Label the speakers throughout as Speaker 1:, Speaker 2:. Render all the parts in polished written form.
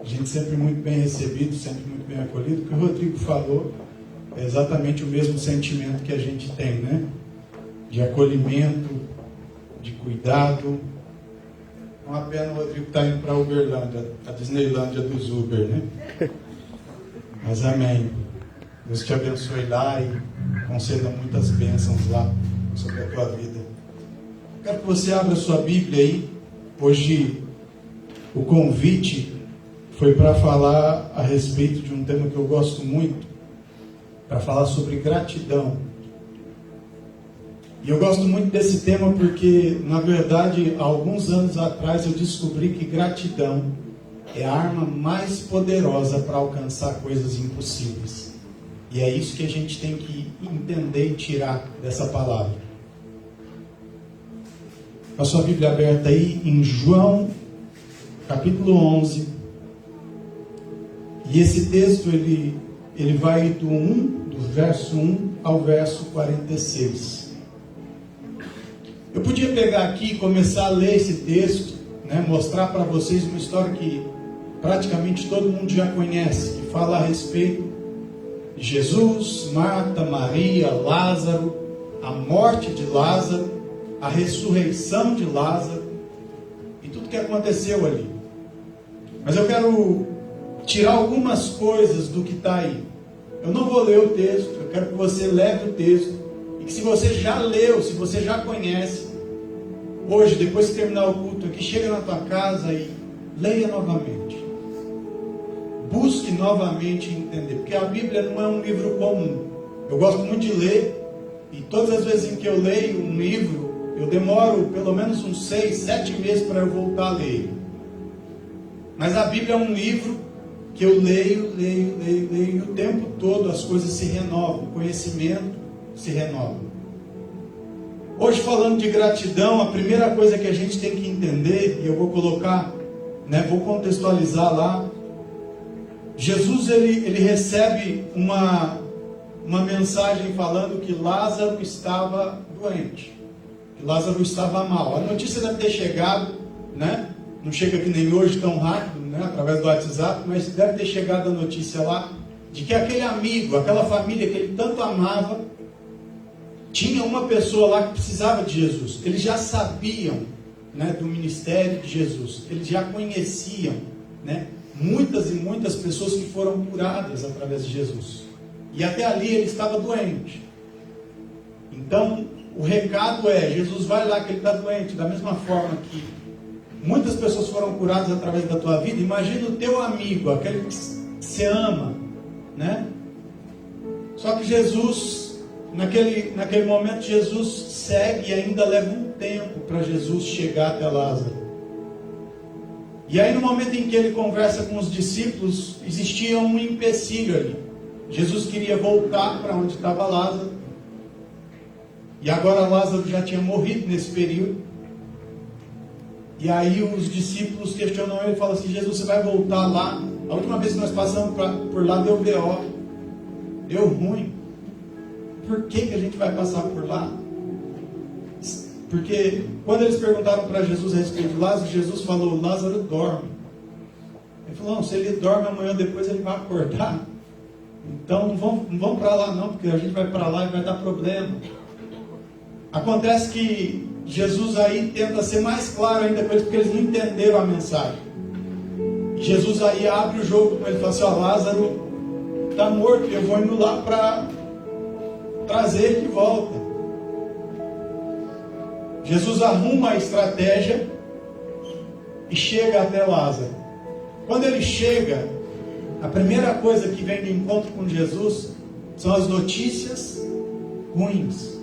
Speaker 1: a gente sempre muito bem recebido, sempre muito bem acolhido. O que o Rodrigo falou é exatamente o mesmo sentimento que a gente tem, né? De acolhimento, de cuidado. Uma pena o Rodrigo está indo para a Uberlândia, a Disneylândia dos Uber, né? Mas amém. Deus te abençoe lá e conceda muitas bênçãos lá sobre a tua vida. Quero que você abra a sua Bíblia aí. Hoje o convite foi para falar a respeito de um tema que eu gosto muito, para falar sobre gratidão. E eu gosto muito desse tema porque, na verdade, há alguns anos atrás eu descobri que gratidão é a arma mais poderosa para alcançar coisas impossíveis. E é isso que a gente tem que entender e tirar dessa palavra. Com a sua Bíblia aberta aí em João, capítulo 11. E esse texto, ele vai do verso 1 ao verso 46. Eu podia pegar aqui e começar a ler esse texto, né, mostrar para vocês uma história que praticamente todo mundo já conhece, que fala a respeito de Jesus, Marta, Maria, Lázaro, a morte de Lázaro, a ressurreição de Lázaro e tudo que aconteceu ali. Mas eu quero tirar algumas coisas do que está aí. Eu não vou ler o texto, eu quero que você leve o texto e que, se você já leu, se você já conhece, hoje, depois que terminar o culto aqui, chega na tua casa e leia novamente. Busque novamente entender, porque a Bíblia não é um livro comum. Eu gosto muito de ler, e todas as vezes em que eu leio um livro, eu demoro pelo menos uns 6, 7 meses para eu voltar a ler. Mas a Bíblia é um livro que eu leio, e o tempo todo as coisas se renovam, o conhecimento se renova. Hoje, falando de gratidão, a primeira coisa que a gente tem que entender, e eu vou colocar, vou contextualizar lá. Jesus, ele recebe uma mensagem falando que Lázaro estava doente, que Lázaro estava mal. A notícia deve ter chegado, não chega que nem hoje tão rápido, através do WhatsApp, mas deve ter chegado a notícia lá, de que aquele amigo, aquela família que ele tanto amava, tinha uma pessoa lá que precisava de Jesus. Eles já sabiam, do ministério de Jesus, eles já conheciam, muitas e muitas pessoas que foram curadas através de Jesus. E até ali ele estava doente. Então, o recado é: Jesus, vai lá que ele está doente. Da mesma forma que muitas pessoas foram curadas através da tua vida, imagina o teu amigo, aquele que você ama, Só que Jesus, naquele momento, Jesus segue e ainda leva um tempo para Jesus chegar até Lázaro. E aí, no momento em que ele conversa com os discípulos, existia um empecilho ali. Jesus queria voltar para onde estava Lázaro. E agora Lázaro já tinha morrido nesse período. E aí os discípulos questionam ele e falam assim: Jesus, você vai voltar lá? A última vez que nós passamos por lá deu BO, deu ruim. Por que a gente vai passar por lá? Porque quando eles perguntaram para Jesus a respeito de Lázaro, Jesus falou: Lázaro dorme. Ele falou: não, se ele dorme, amanhã depois ele vai acordar. Então não vamos para lá não, porque a gente vai para lá e vai dar problema. Acontece que Jesus aí tenta ser mais claro ainda com eles, porque eles não entenderam a mensagem. E Jesus aí abre o jogo com ele e fala assim: ó, Lázaro está morto, eu vou indo lá para trazer ele de volta. Jesus arruma a estratégia e chega até Lázaro. Quando ele chega, a primeira coisa que vem do encontro com Jesus são as notícias ruins.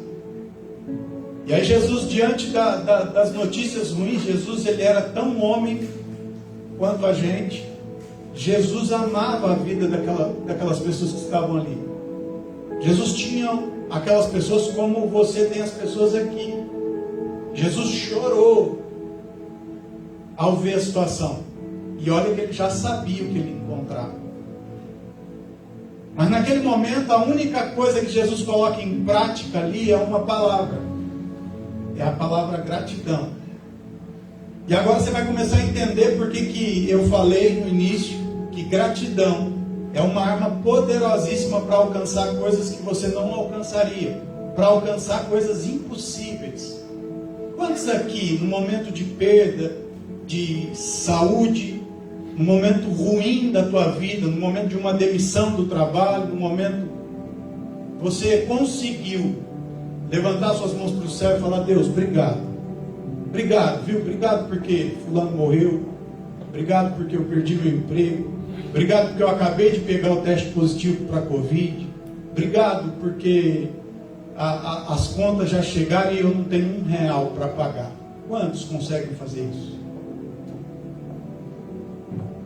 Speaker 1: E aí Jesus, diante das notícias ruins, Jesus, ele era tão homem quanto a gente. Jesus amava a vida daquelas pessoas que estavam ali. Jesus tinha aquelas pessoas como você tem as pessoas aqui. Jesus chorou ao ver a situação. E olha que ele já sabia o que ele ia encontrar. Mas naquele momento, a única coisa que Jesus coloca em prática ali é uma palavra. É a palavra gratidão. E agora você vai começar a entender por que eu falei no início que gratidão é uma arma poderosíssima para alcançar coisas que você não alcançaria, para alcançar coisas impossíveis. Quantos aqui, no momento de perda de saúde, no momento ruim da tua vida, no momento de uma demissão do trabalho, no momento você conseguiu levantar suas mãos para o céu e falar: Deus, obrigado. Obrigado, viu? Obrigado porque fulano morreu. Obrigado porque eu perdi meu emprego. Obrigado porque eu acabei de pegar o teste positivo para a Covid. Obrigado porque as contas já chegaram e eu não tenho R$1 para pagar. Quantos conseguem fazer isso?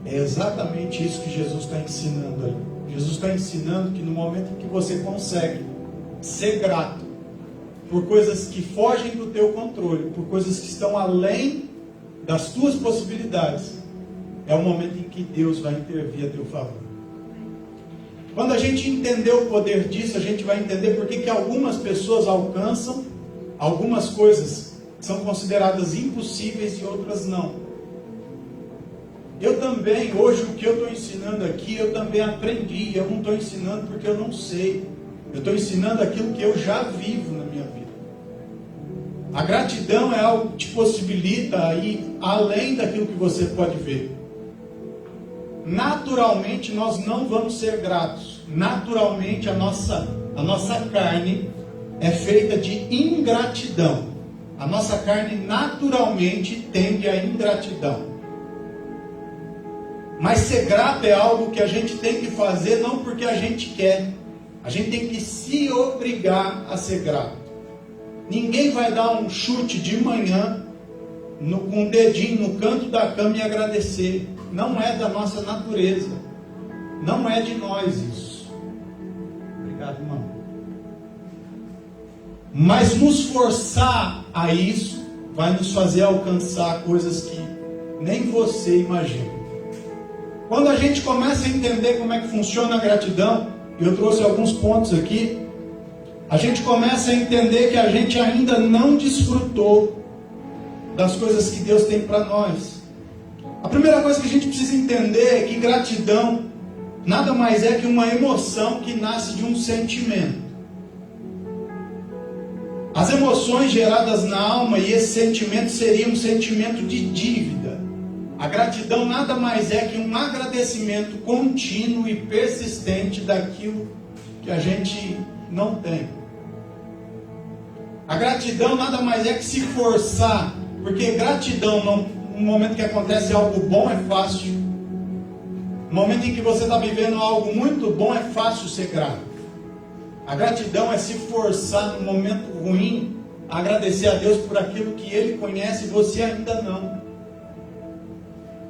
Speaker 1: É exatamente isso que Jesus está ensinando aí. Jesus está ensinando que no momento em que você consegue ser grato por coisas que fogem do teu controle, por coisas que estão além das tuas possibilidades, é o momento em que Deus vai intervir a teu favor. Quando a gente entender o poder disso, a gente vai entender por que algumas pessoas alcançam algumas coisas que são consideradas impossíveis e outras não. Eu também, hoje o que eu estou ensinando aqui, eu também aprendi. Eu não estou ensinando porque eu não sei. Eu estou ensinando aquilo que eu já vivo na minha vida. A gratidão é algo que te possibilita ir além daquilo que você pode ver. Naturalmente nós não vamos ser gratos. Naturalmente a nossa carne é feita de ingratidão. A nossa carne naturalmente tende à ingratidão. Mas ser grato é algo que a gente tem que fazer não porque a gente quer. A gente tem que se obrigar a ser grato. Ninguém vai dar um chute de manhã com o dedinho no canto da cama e agradecer. Não é da nossa natureza. Não é de nós isso. Obrigado, irmão. Mas nos forçar a isso vai nos fazer alcançar coisas que nem você imagina. Quando a gente começa a entender como é que funciona a gratidão, eu trouxe alguns pontos aqui, a gente começa a entender que a gente ainda não desfrutou das coisas que Deus tem para nós. A primeira coisa que a gente precisa entender é que gratidão nada mais é que uma emoção que nasce de um sentimento. As emoções geradas na alma, e esse sentimento seria um sentimento de dívida. A gratidão nada mais é que um agradecimento contínuo e persistente daquilo que a gente não tem. A gratidão nada mais é que se forçar, porque gratidão, no momento que acontece algo bom, é fácil. No momento em que você está vivendo algo muito bom, é fácil ser grato. A gratidão é se forçar no momento ruim, a agradecer a Deus por aquilo que Ele conhece e você ainda não.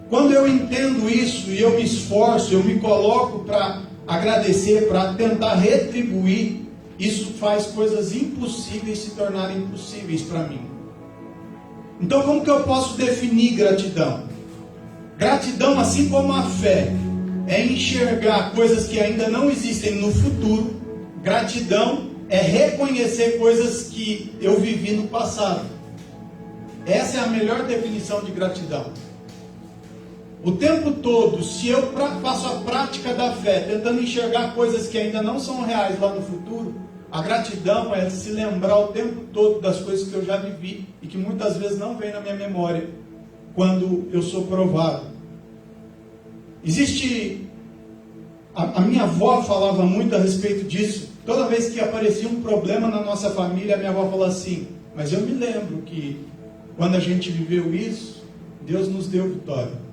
Speaker 1: Quando eu entendo isso e eu me esforço, eu me coloco para agradecer, para tentar retribuir, isso faz coisas impossíveis se tornarem possíveis para mim. Então, como que eu posso definir gratidão? Gratidão, assim como a fé, é enxergar coisas que ainda não existem no futuro. Gratidão é reconhecer coisas que eu vivi no passado. Essa é a melhor definição de gratidão. O tempo todo, se eu faço a prática da fé, tentando enxergar coisas que ainda não são reais lá no futuro, a gratidão é se lembrar o tempo todo das coisas que eu já vivi e que muitas vezes não vem na minha memória quando eu sou provado. A minha avó falava muito a respeito disso. Toda vez que aparecia um problema na nossa família, a minha avó falava assim: mas eu me lembro que quando a gente viveu isso, Deus nos deu vitória.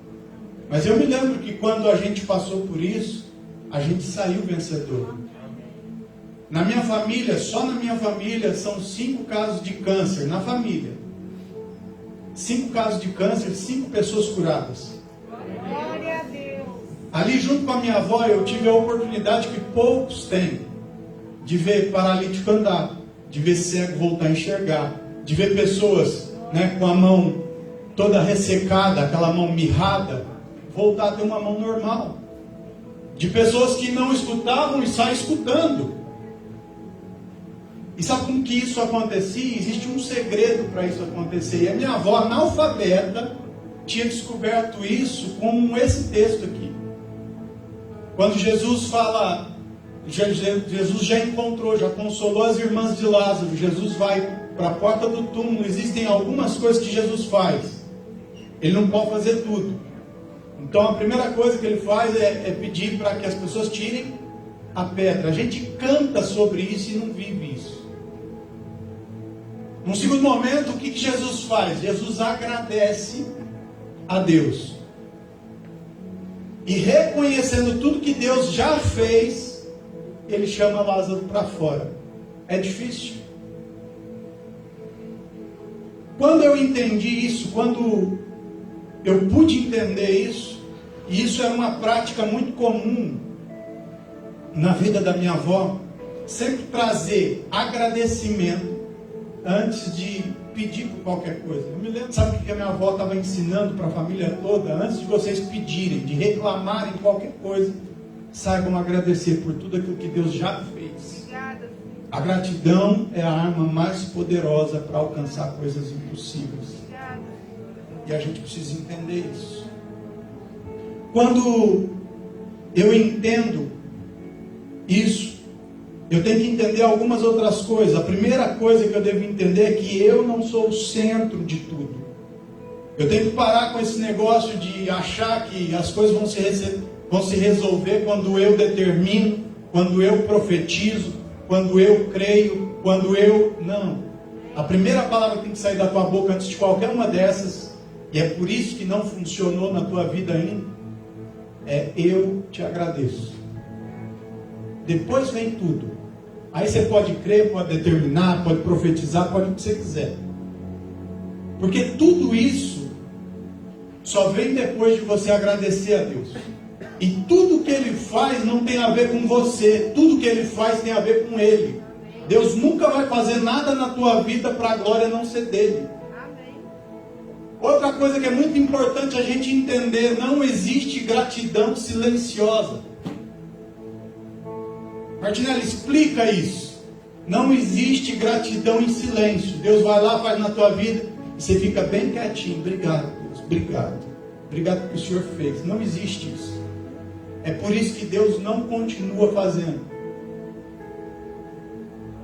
Speaker 1: Mas eu me lembro que quando a gente passou por isso, a gente saiu vencedor. Na minha família, só na minha família, são 5 casos de câncer na família. 5 casos de câncer, 5 pessoas curadas.
Speaker 2: Glória a Deus.
Speaker 1: Ali junto com a minha avó, eu tive a oportunidade que poucos têm, de ver paralítico andar, de ver cego voltar a enxergar, de ver pessoas, com a mão toda ressecada, aquela mão mirrada, voltar a ter uma mão normal. De pessoas que não escutavam e saem escutando. E sabe como que isso acontecia? Existe um segredo para isso acontecer. E a minha avó, analfabeta, tinha descoberto isso com esse texto aqui. Quando Jesus fala, Jesus já encontrou, já consolou as irmãs de Lázaro, Jesus vai para a porta do túmulo, existem algumas coisas que Jesus faz. Ele não pode fazer tudo. Então a primeira coisa que ele faz é pedir para que as pessoas tirem a pedra. A gente canta sobre isso e não vive isso. Num segundo momento, o que Jesus faz? Jesus agradece a Deus. E reconhecendo tudo que Deus já fez, ele chama Lázaro para fora. É difícil. Quando eu entendi isso, quando eu pude entender isso, e isso era uma prática muito comum na vida da minha avó, sempre trazer agradecimento antes de pedir por qualquer coisa. Eu me lembro, sabe o que a minha avó estava ensinando para a família toda? Antes de vocês pedirem, de reclamarem qualquer coisa, saibam agradecer por tudo aquilo que Deus já fez. A gratidão é a arma mais poderosa para alcançar coisas impossíveis. E a gente precisa entender isso. Quando eu entendo isso, eu tenho que entender algumas outras coisas. A primeira coisa que eu devo entender é que eu não sou o centro de tudo. Eu tenho que parar com esse negócio de achar que as coisas vão se resolver quando eu determino, quando eu profetizo, quando eu creio, quando eu... Não. A primeira palavra que tem que sair da tua boca antes de qualquer uma dessas, e é por isso que não funcionou na tua vida ainda, é: eu te agradeço. Depois vem tudo. Aí você pode crer, pode determinar, pode profetizar, pode o que você quiser. Porque tudo isso só vem depois de você agradecer a Deus. E tudo que Ele faz não tem a ver com você. Tudo que Ele faz tem a ver com Ele. Deus nunca vai fazer nada na tua vida para a glória não ser dele. Outra coisa que é muito importante a gente entender: não existe gratidão silenciosa. Martinelli, explica isso. Não existe gratidão em silêncio. Deus vai lá, faz na tua vida e você fica bem quietinho. Obrigado, Deus, obrigado. Obrigado pelo que o Senhor fez. Não existe isso. É por isso que Deus não continua fazendo.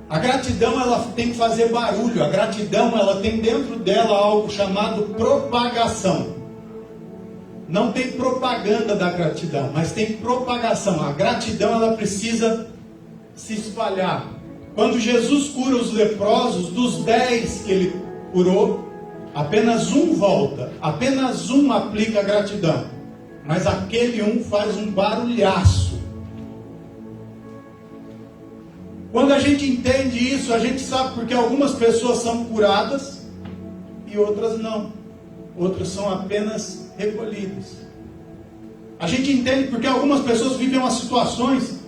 Speaker 1: A gratidão, ela tem que fazer barulho. A gratidão, ela tem dentro dela algo chamado propagação. Não tem propaganda da gratidão, mas tem propagação. A gratidão, ela precisa se espalhar. Quando Jesus cura os leprosos, dos 10 que ele curou, apenas um volta, apenas um aplica a gratidão, mas aquele um faz um barulhaço. Quando a gente entende isso, a gente sabe porque algumas pessoas são curadas e outras não. Outras são apenas recolhidas. A gente entende porque algumas pessoas vivem umas situações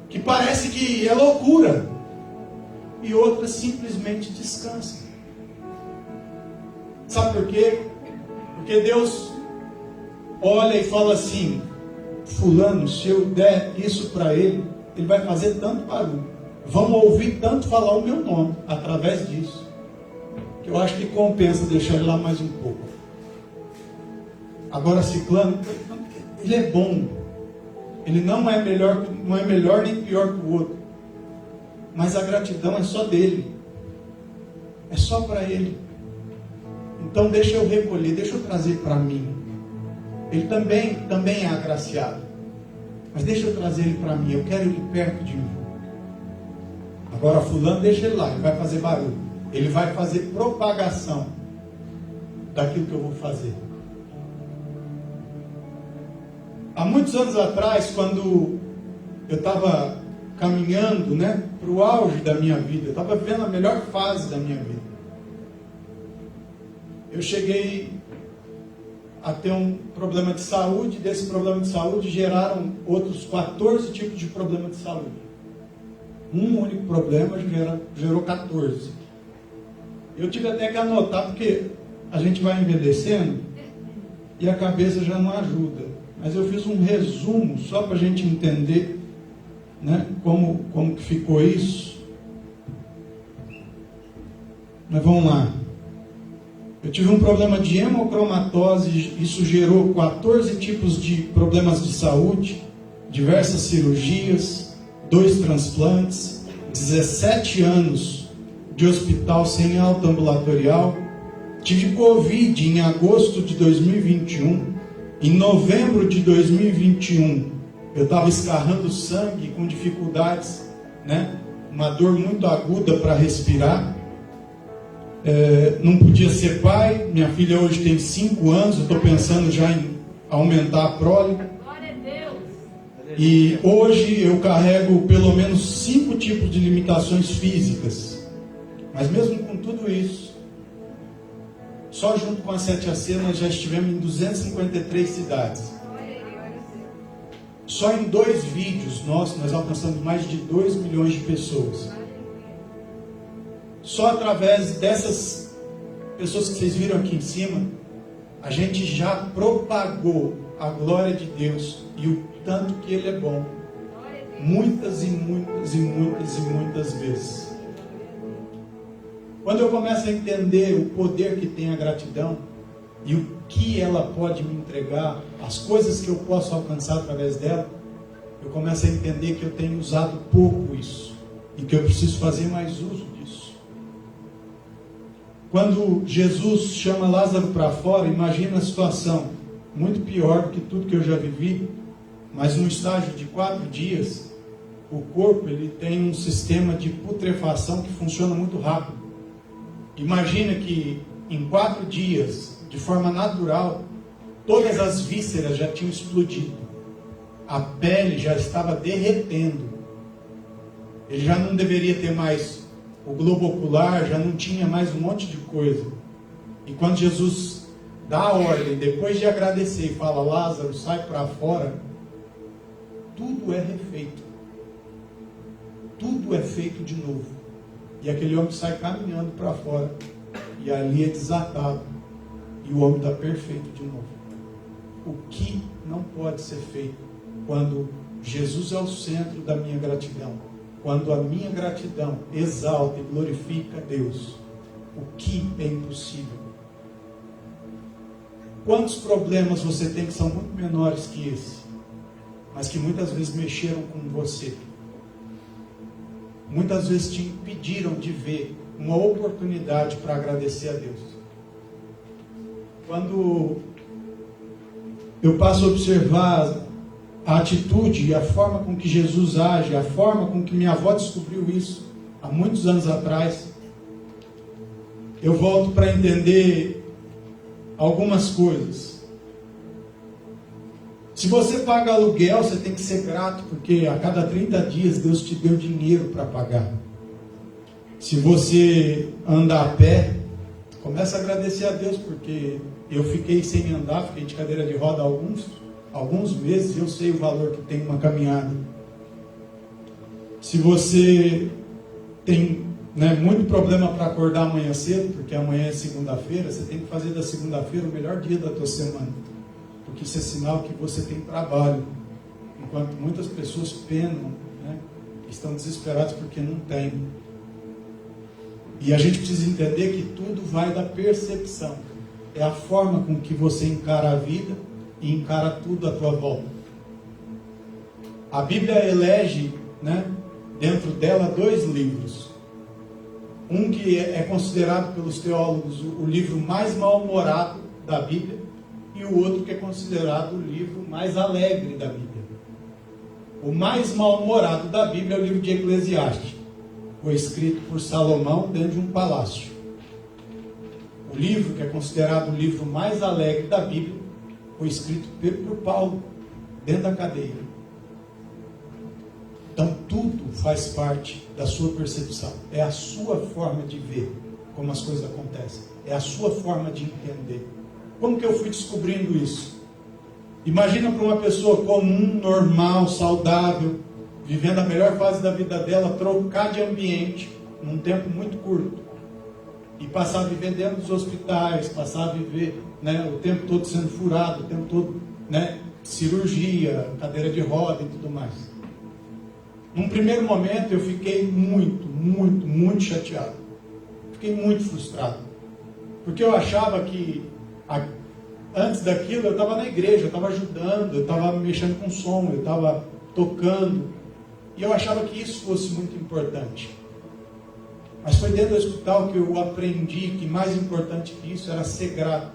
Speaker 1: que parece que é loucura e outras simplesmente descansam. Sabe por quê? Porque Deus olha e fala assim: fulano, se eu der isso para ele, ele vai fazer tanto barulho, vão ouvir tanto falar o meu nome através disso, que eu acho que compensa deixar ele lá mais um pouco. Agora ciclano, ele é bom, ele não é melhor nem pior que o outro, mas a gratidão é só dele, é só para ele. Então deixa eu recolher, deixa eu trazer para mim. Ele também é agraciado, mas deixa eu trazer ele para mim, eu quero ele perto de mim. Agora fulano, deixa ele lá, ele vai fazer barulho, ele vai fazer propagação daquilo que eu vou fazer. Há muitos anos atrás, quando eu estava caminhando, para o auge da minha vida, eu estava vivendo a melhor fase da minha vida, eu cheguei a ter um problema de saúde. Desse problema de saúde geraram outros 14 tipos de problema de saúde. Um único problema gerou 14. Eu tive até que anotar, porque a gente vai envelhecendo e a cabeça já não ajuda. Mas eu fiz um resumo só para a gente entender, como que ficou isso. Mas vamos lá. Eu tive um problema de hemocromatose, isso gerou 14 tipos de problemas de saúde, diversas cirurgias, 2 transplantes, 17 anos de hospital sem alta ambulatorial. Tive Covid em agosto de 2021. Em novembro de 2021, eu estava escarrando sangue com dificuldades, né? Uma dor muito aguda para respirar. Não podia ser pai. Minha filha hoje tem 5 anos. Eu estou pensando já em aumentar a prole. E hoje eu carrego pelo menos 5 tipos de limitações físicas. Mas mesmo com tudo isso, só junto com a 7AC nós já estivemos em 253 cidades. Só em 2 vídeos nós alcançamos mais de 2 milhões de pessoas. Só através dessas pessoas que vocês viram aqui em cima, a gente já propagou a glória de Deus e o tanto que Ele é bom. Muitas e muitas e muitas e muitas vezes. Quando eu começo a entender o poder que tem a gratidão e o que ela pode me entregar, as coisas que eu posso alcançar através dela, eu começo a entender que eu tenho usado pouco isso e que eu preciso fazer mais uso disso. Quando Jesus chama Lázaro para fora, imagina a situação, muito pior do que tudo que eu já vivi, mas num estágio de 4 dias, o corpo ele tem um sistema de putrefação que funciona muito rápido. Imagina que em 4 dias, de forma natural, todas as vísceras já tinham explodido. A pele já estava derretendo. Ele já não deveria ter mais o globo ocular, já não tinha mais um monte de coisa. E quando Jesus dá a ordem, depois de agradecer e fala, Lázaro, sai para fora, tudo é refeito. Tudo é feito de novo. E aquele homem sai caminhando para fora. E ali é desatado. E o homem está perfeito de novo. O que não pode ser feito quando Jesus é o centro da minha gratidão? Quando a minha gratidão exalta e glorifica a Deus? O que é impossível? Quantos problemas você tem que são muito menores que esse? Mas que muitas vezes mexeram com você? Muitas vezes te impediram de ver uma oportunidade para agradecer a Deus. Quando eu passo a observar a atitude e a forma com que Jesus age, a forma com que minha avó descobriu isso há muitos anos atrás, eu volto para entender algumas coisas. Se você paga aluguel, você tem que ser grato, porque a cada 30 dias Deus te deu dinheiro para pagar. Se você anda a pé, começa a agradecer a Deus, porque eu fiquei sem andar, fiquei de cadeira de roda alguns meses, e eu sei o valor que tem uma caminhada. Se você tem muito problema para acordar amanhã cedo, porque amanhã é segunda-feira, você tem que fazer da segunda-feira o melhor dia da tua semana. Porque isso é sinal que você tem trabalho. Enquanto muitas pessoas penam, estão desesperadas porque não têm. E a gente precisa entender que tudo vai da percepção. É a forma com que você encara a vida e encara tudo à tua volta. A Bíblia elege, dentro dela, 2 livros. Um que é considerado pelos teólogos o livro mais mal-humorado da Bíblia, e o outro que é considerado o livro mais alegre da Bíblia. O mais mal-humorado da Bíblia é o livro de Eclesiastes. Foi escrito por Salomão dentro de um palácio. O livro que é considerado o livro mais alegre da Bíblia foi escrito por Paulo, dentro da cadeia. Então tudo faz parte da sua percepção. É a sua forma de ver como as coisas acontecem. É a sua forma de entender. Como que eu fui descobrindo isso? Imagina para uma pessoa comum, normal, saudável, vivendo a melhor fase da vida dela, trocar de ambiente num tempo muito curto. E passar a viver dentro dos hospitais, passar a viver o tempo todo sendo furado, o tempo todo cirurgia, cadeira de roda e tudo mais. Num primeiro momento eu fiquei muito chateado. Fiquei muito frustrado. Porque eu achava que antes daquilo eu estava na igreja, eu estava ajudando, eu estava mexendo com som, eu estava tocando. E eu achava que isso fosse muito importante. Mas foi dentro do hospital que eu aprendi que mais importante que isso era ser grato.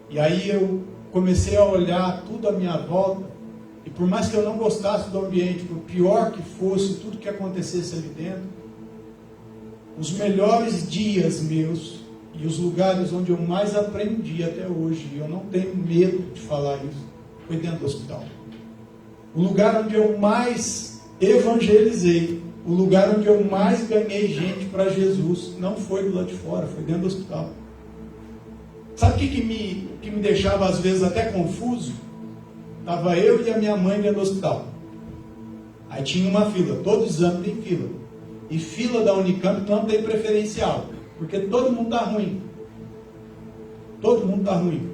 Speaker 1: E aí eu comecei a olhar tudo à minha volta, e por mais que eu não gostasse do ambiente, por pior que fosse tudo que acontecesse ali dentro, os melhores dias meus e os lugares onde eu mais aprendi até hoje, e eu não tenho medo de falar isso, foi dentro do hospital. O lugar onde eu mais evangelizei, o lugar onde eu mais ganhei gente para Jesus, não foi do lado de fora, foi dentro do hospital. Sabe o que me deixava às vezes até confuso? Estava eu e a minha mãe dentro do hospital. Aí tinha uma fila, todo exame tem fila. E fila da Unicamp não tem preferencial, porque todo mundo está ruim. Todo mundo está ruim.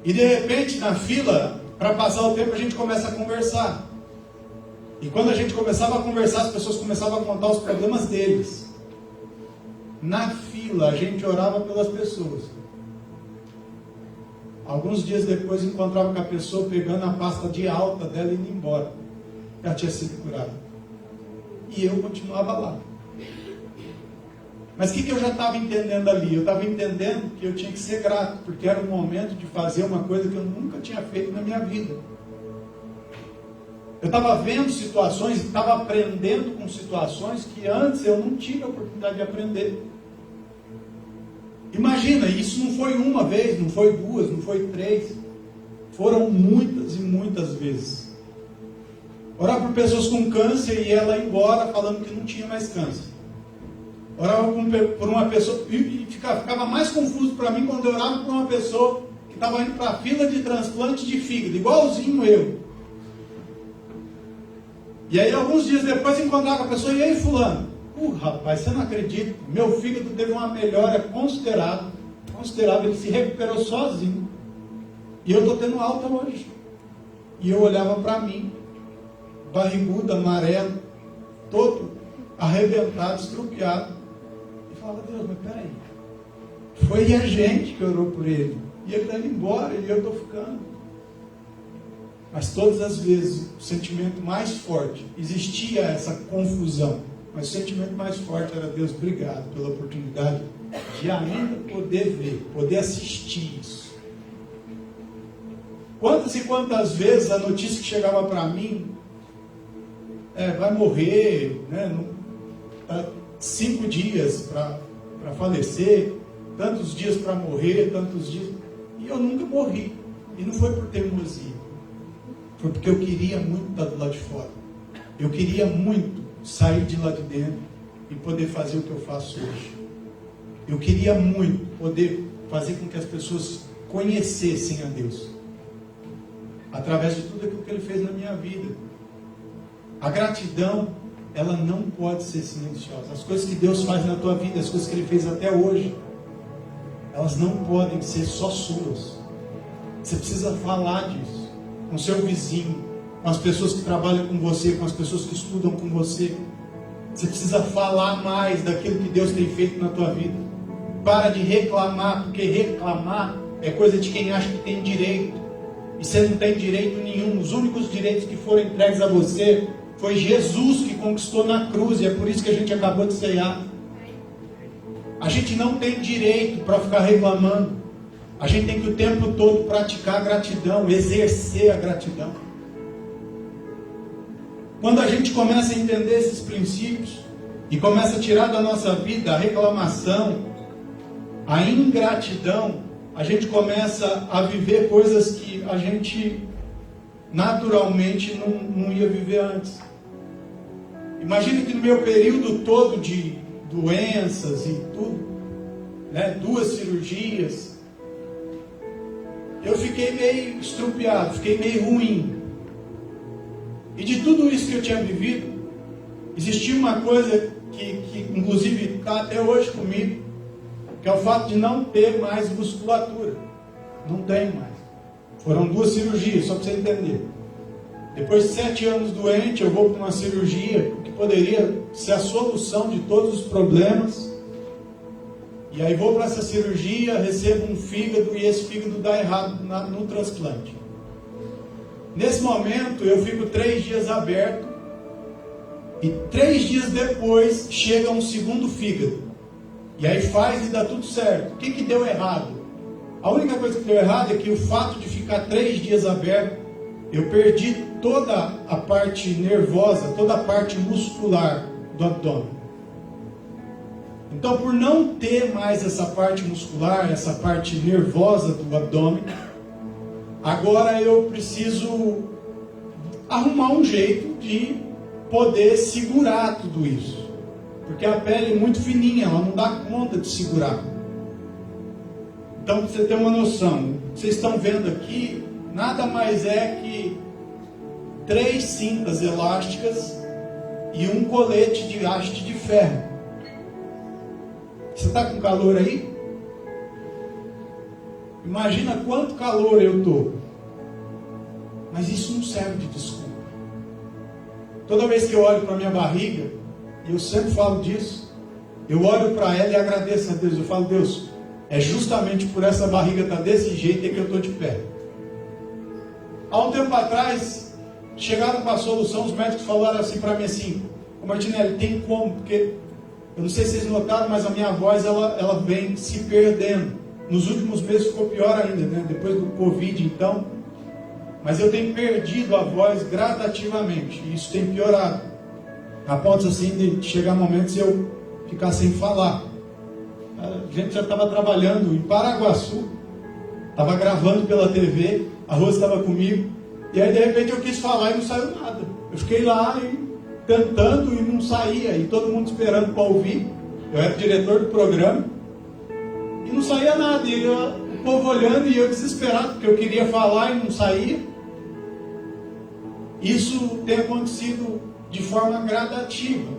Speaker 1: E de repente na fila, para passar o tempo, a gente começa a conversar. E quando a gente começava a conversar, as pessoas começavam a contar os problemas deles. Na fila, a gente orava pelas pessoas. Alguns dias depois, encontrava com a pessoa pegando a pasta de alta dela e indo embora. Ela tinha sido curada. E eu continuava lá. Mas o que eu já estava entendendo ali? Eu estava entendendo que eu tinha que ser grato, porque era o momento de fazer uma coisa que eu nunca tinha feito na minha vida. Eu estava vendo situações, estava aprendendo com situações que antes eu não tive a oportunidade de aprender. Imagina, isso não foi uma vez, não foi duas, não foi três. Foram muitas e muitas vezes. Orar por pessoas com câncer e ela ir embora falando que não tinha mais câncer. Orava por uma pessoa, e ficava mais confuso para mim quando eu orava por uma pessoa que estava indo para a fila de transplante de fígado, igualzinho eu. E aí alguns dias depois encontrava com a pessoa, e aí fulano? Rapaz, você não acredita, meu fígado teve uma melhora considerável, ele se recuperou sozinho. E eu estou tendo alta hoje. E eu olhava para mim, barrigudo, amarelo, todo arrebentado, estrupiado. E falava, Deus, mas peraí. Foi a gente que orou por ele. E ele está indo embora, e eu estou ficando. Mas todas as vezes, o sentimento mais forte, existia essa confusão. Mas o sentimento mais forte era, Deus, obrigado pela oportunidade de ainda poder ver, poder assistir isso. Quantas e quantas vezes a notícia que chegava para mim, vai morrer, né, 5 dias para falecer, tantos dias para morrer, tantos dias, e eu nunca morri. E não foi por teimosia, foi porque eu queria muito estar do lado de fora. Eu queria muito sair de lá de dentro e poder fazer o que eu faço hoje. Eu queria muito poder fazer com que as pessoas conhecessem a Deus através de tudo aquilo que Ele fez na minha vida. A gratidão, ela não pode ser silenciosa. As coisas que Deus faz na tua vida, as coisas que Ele fez até hoje, elas não podem ser só suas. Você precisa falar disso com seu vizinho, com as pessoas que trabalham com você, com as pessoas que estudam com você. Você precisa falar mais daquilo que Deus tem feito na tua vida. Para de reclamar, porque reclamar é coisa de quem acha que tem direito. E você não tem direito nenhum. Os únicos direitos que foram entregues a você foi Jesus que conquistou na cruz, e é por isso que a gente acabou de ceiar. A gente não tem direito para ficar reclamando. A gente tem que o tempo todo praticar a gratidão, exercer a gratidão. Quando a gente começa a entender esses princípios e começa a tirar da nossa vida a reclamação, a ingratidão, a gente começa a viver coisas que a gente naturalmente não ia viver antes. Imagina que no meu período todo de doenças e tudo, né, 2 cirurgias, eu fiquei meio estrupiado, fiquei meio ruim. E de tudo isso que eu tinha vivido, existia uma coisa que inclusive está até hoje comigo, que é o fato de não ter mais musculatura. Não tenho mais. Foram 2 cirurgias, só para você entender. Depois de 7 anos doente, eu vou para uma cirurgia que poderia ser a solução de todos os problemas. E aí vou para essa cirurgia, recebo um fígado, e esse fígado dá errado no transplante. Nesse momento eu fico 3 dias aberto e 3 dias depois chega um segundo fígado. E aí faz e dá tudo certo. O que deu errado? A única coisa que deu errado é que o fato de ficar 3 dias aberto, eu perdi toda a parte nervosa, toda a parte muscular do abdômen. Então, por não ter mais essa parte muscular, essa parte nervosa do abdômen, agora eu preciso arrumar um jeito de poder segurar tudo isso. Porque a pele é muito fininha, ela não dá conta de segurar. Então, para você ter uma noção, vocês estão vendo aqui, nada mais é que 3 cintas elásticas e um colete de haste de ferro. Você está com calor aí? Imagina quanto calor eu estou. Mas isso não serve de desculpa. Toda vez que eu olho para a minha barriga, e eu sempre falo disso, eu olho para ela e agradeço a Deus. Eu falo, Deus, é justamente por essa barriga estar desse jeito é que eu estou de pé. Há um tempo atrás, chegaram com a solução, os médicos falaram assim para mim assim, Martinelli, tem como? Porque, eu não sei se vocês notaram, mas a minha voz, ela vem se perdendo. Nos últimos meses ficou pior ainda, né? Depois do Covid, então. Mas eu tenho perdido a voz gradativamente. E isso tem piorado. A ponto assim de chegar momentos eu ficar sem falar. A gente já estava trabalhando em Paraguaçu. Estava gravando pela TV. A Rose estava comigo. E aí de repente eu quis falar e não saiu nada. Eu fiquei lá cantando e não saía. E todo mundo esperando para ouvir. Eu era diretor do programa. E não saía nada. E o povo olhando e eu desesperado. Porque eu queria falar e não saía. Isso tem acontecido de forma gradativa.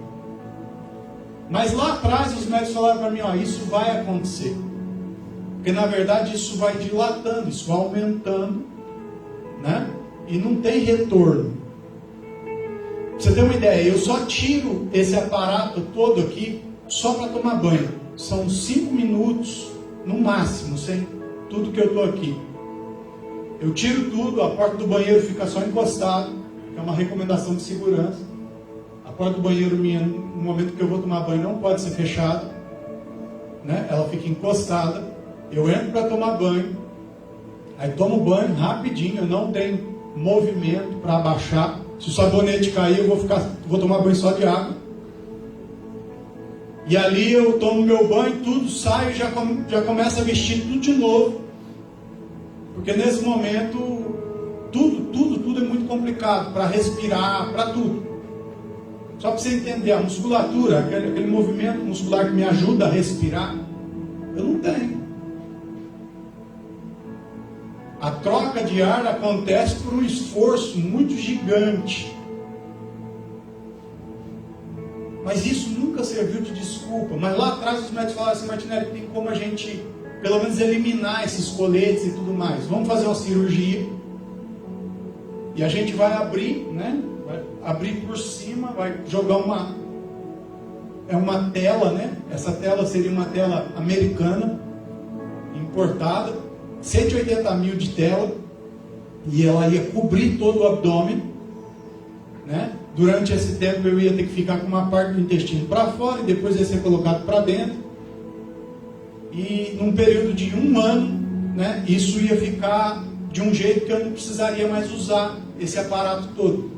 Speaker 1: Mas lá atrás os médicos falaram para mim, isso vai acontecer. Porque na verdade isso vai dilatando, isso vai aumentando, né? E não tem retorno. Pra você ter uma ideia, eu só tiro esse aparato todo aqui só para tomar banho. São 5 minutos no máximo, sem tudo que eu estou aqui. Eu tiro tudo, a porta do banheiro fica só encostada, que é uma recomendação de segurança. A porta do banheiro minha, no momento que eu vou tomar banho, não pode ser fechada, né? Ela fica encostada. Eu entro para tomar banho, aí tomo banho rapidinho, eu não tenho movimento para abaixar. Se o sabonete cair, eu vou tomar banho só de água. E ali eu tomo meu banho, tudo, saio e já começo a vestir tudo de novo. Porque nesse momento, tudo é muito complicado, para respirar, para tudo. Só para você entender, a musculatura, aquele movimento muscular que me ajuda a respirar, eu não tenho. A troca de ar acontece por um esforço muito gigante. Mas isso nunca serviu de desculpa. Mas lá atrás os médicos falaram assim, Martinelli, tem como a gente, pelo menos, eliminar esses coletes e tudo mais. Vamos fazer uma cirurgia. E a gente vai abrir, né? Vai abrir por cima, vai jogar uma tela, né? Essa tela seria uma tela americana, importada, 180 mil de tela, e ela ia cobrir todo o abdômen, né? Durante esse tempo eu ia ter que ficar com uma parte do intestino para fora e depois ia ser colocado para dentro. E num período de 1 ano, né? Isso ia ficar de um jeito que eu não precisaria mais usar esse aparato todo.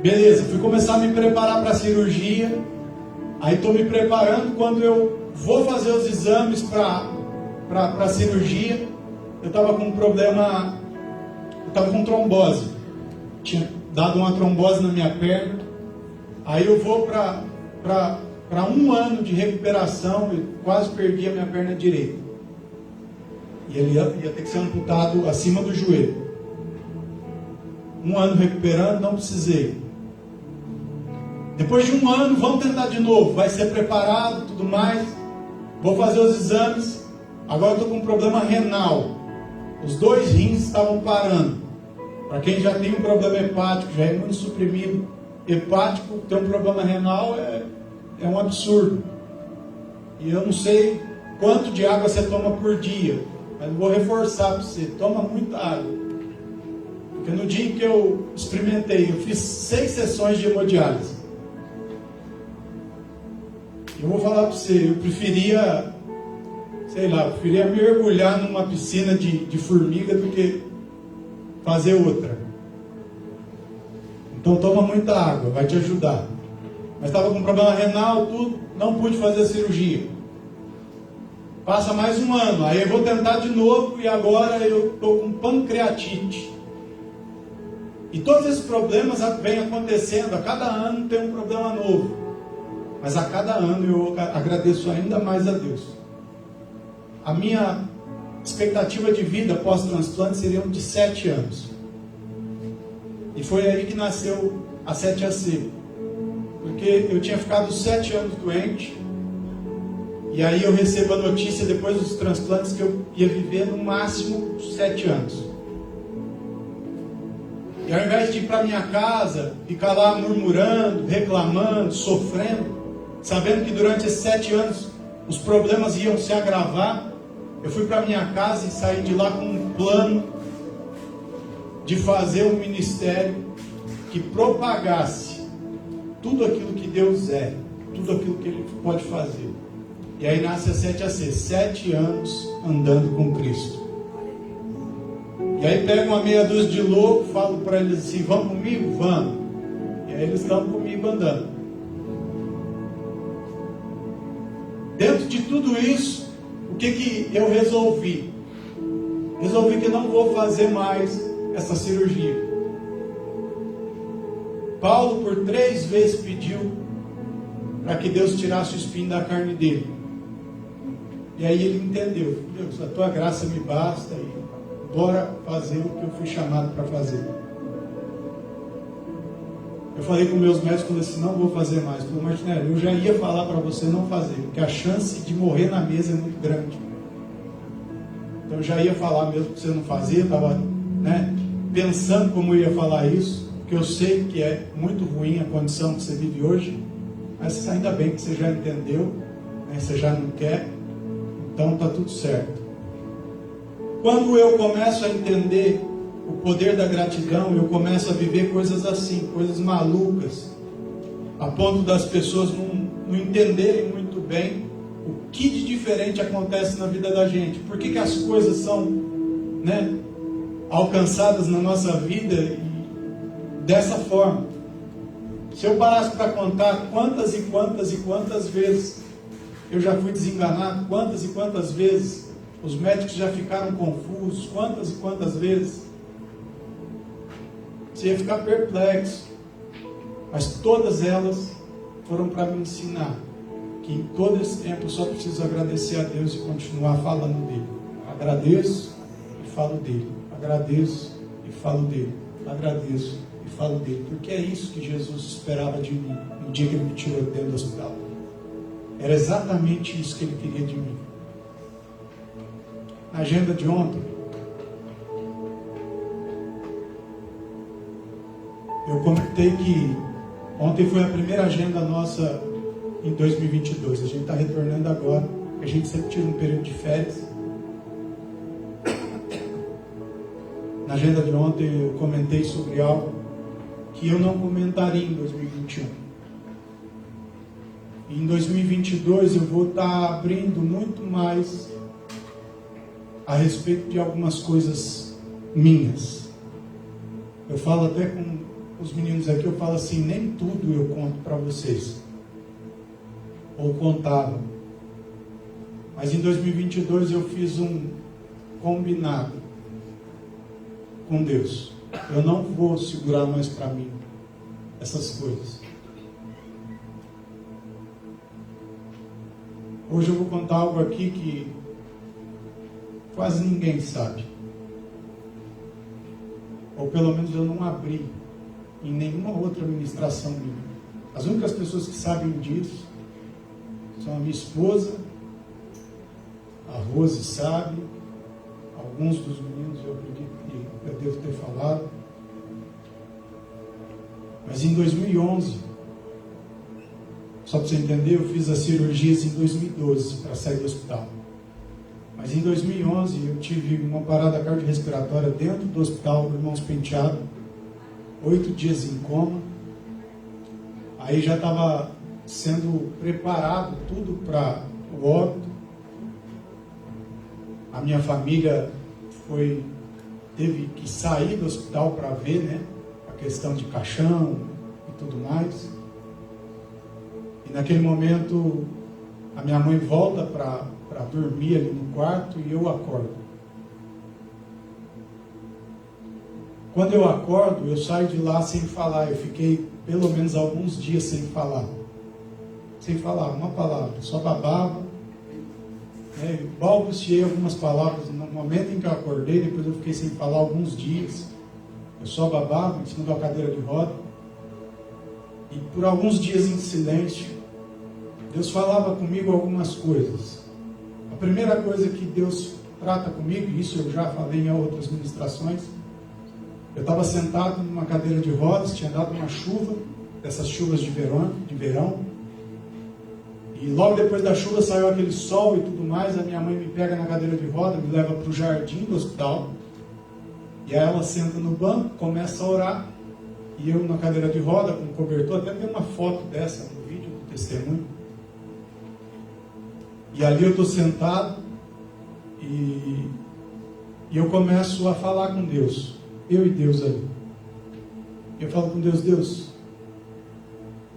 Speaker 1: Beleza, fui começar a me preparar para a cirurgia. Aí estou me preparando. Quando eu vou fazer os exames para a cirurgia, eu estava com um problema, eu estava com trombose. Tinha dado uma trombose na minha perna. Aí eu vou para 1 ano de recuperação e quase perdi a minha perna direita. E ele ia ter que ser amputado acima do joelho. 1 ano recuperando, não precisei. Depois de 1 ano, vamos tentar de novo. Vai ser preparado, tudo mais. Vou fazer os exames. Agora eu estou com um problema renal. Os 2 rins estavam parando. Para quem já tem um problema hepático, já é imunossuprimido, hepático, ter um problema renal é um absurdo. E eu não sei quanto de água você toma por dia, mas vou reforçar para você: toma muita água. Porque no dia em que eu experimentei, eu fiz 6 sessões de hemodiálise. Eu vou falar para você, eu preferia, preferia mergulhar numa piscina de formiga do que fazer outra. Então toma muita água, vai te ajudar. Mas estava com problema renal, tudo, não pude fazer a cirurgia. Passa mais um ano, aí eu vou tentar de novo e agora eu estou com pancreatite. E todos esses problemas vêm acontecendo, a cada ano tem um problema novo. Mas a cada ano eu agradeço ainda mais a Deus. A minha expectativa de vida pós-transplante seria de 7 anos. E foi aí que nasceu a 7AC. Porque eu tinha ficado 7 anos doente. E aí eu recebo a notícia depois dos transplantes que eu ia viver no máximo 7 anos. E ao invés de ir para minha casa, ficar lá murmurando, reclamando, sofrendo, sabendo que durante esses 7 anos os problemas iam se agravar, eu fui para minha casa e saí de lá com um plano de fazer um ministério que propagasse tudo aquilo que Deus é, tudo aquilo que Ele pode fazer. E aí nasce a 7AC, 7 anos andando com Cristo. E aí pego uma meia dúzia de louco, falo para eles assim, vão comigo? Vamos. E aí eles estão comigo andando. Dentro de tudo isso, o que eu resolvi? Resolvi que não vou fazer mais essa cirurgia. Paulo por 3 vezes pediu para que Deus tirasse o espinho da carne dele. E aí ele entendeu, Deus, a tua graça me basta e bora fazer o que eu fui chamado para fazer. Eu falei com meus médicos, falei assim, não vou fazer mais. Falei, Martinelli, eu já ia falar para você não fazer, porque a chance de morrer na mesa é muito grande. Então eu já ia falar mesmo para você não fazer, eu estava pensando como eu ia falar isso, porque eu sei que é muito ruim a condição que você vive hoje, mas ainda bem que você já entendeu, você já não quer, então está tudo certo. Quando eu começo a entender o poder da gratidão, eu começo a viver coisas assim, coisas malucas, a ponto das pessoas não entenderem muito bem o que de diferente acontece na vida da gente. Por que as coisas são alcançadas na nossa vida dessa forma? Se eu parasse para contar quantas e quantas e quantas vezes eu já fui desenganado, quantas e quantas vezes os médicos já ficaram confusos, quantas e quantas vezes, você ia ficar perplexo. Mas todas elas foram para me ensinar que em todo esse tempo eu só preciso agradecer a Deus e continuar falando dele. Agradeço e falo dele. Agradeço e falo dele. Agradeço e falo dele. Porque é isso que Jesus esperava de mim no dia que ele me tirou dentro do hospital. Era exatamente isso que ele queria de mim. Na agenda de ontem, eu comentei que ontem foi a primeira agenda nossa em 2022. A gente está retornando agora. A gente sempre tira um período de férias. Na agenda de ontem eu comentei sobre algo que eu não comentaria em 2021. E em 2022 eu vou estar abrindo muito mais a respeito de algumas coisas minhas. Eu falo até com os meninos aqui, eu falo assim, nem tudo eu conto para vocês. Ou contava. Mas em 2022 eu fiz um combinado com Deus. Eu não vou segurar mais para mim essas coisas. Hoje eu vou contar algo aqui que quase ninguém sabe. Ou pelo menos eu não abri em nenhuma outra ministração minha. As únicas pessoas que sabem disso são a minha esposa, a Rose sabe, alguns dos meninos eu acredito que eu devo ter falado. Mas em 2011, só para você entender, eu fiz as cirurgias em 2012 para sair do hospital. Mas em 2011 eu tive uma parada cardiorrespiratória dentro do hospital do Irmãos Penteado, 8 dias em coma. Aí já estava sendo preparado tudo para o óbito. A minha família teve que sair do hospital para ver, né, a questão de caixão e tudo mais. E naquele momento a minha mãe volta para dormir ali no quarto e eu acordo. Quando eu acordo, eu saio de lá sem falar. Eu fiquei pelo menos alguns dias sem falar. Sem falar uma palavra, só babava. Balbuciei algumas palavras no momento em que eu acordei, depois eu fiquei sem falar alguns dias. Eu só babava em cima da cadeira de roda. E por alguns dias em silêncio, Deus falava comigo algumas coisas. A primeira coisa que Deus trata comigo, isso eu já falei em outras ministrações, eu estava sentado numa cadeira de rodas, tinha dado uma chuva, dessas chuvas de verão, e logo depois da chuva saiu aquele sol e tudo mais. A minha mãe me pega na cadeira de roda, me leva para o jardim do hospital, e aí ela senta no banco, começa a orar, e eu na cadeira de roda, com cobertor, até tem uma foto dessa no vídeo do testemunho. E ali eu estou sentado e eu começo a falar com Deus, eu e Deus ali. Eu falo com Deus: Deus,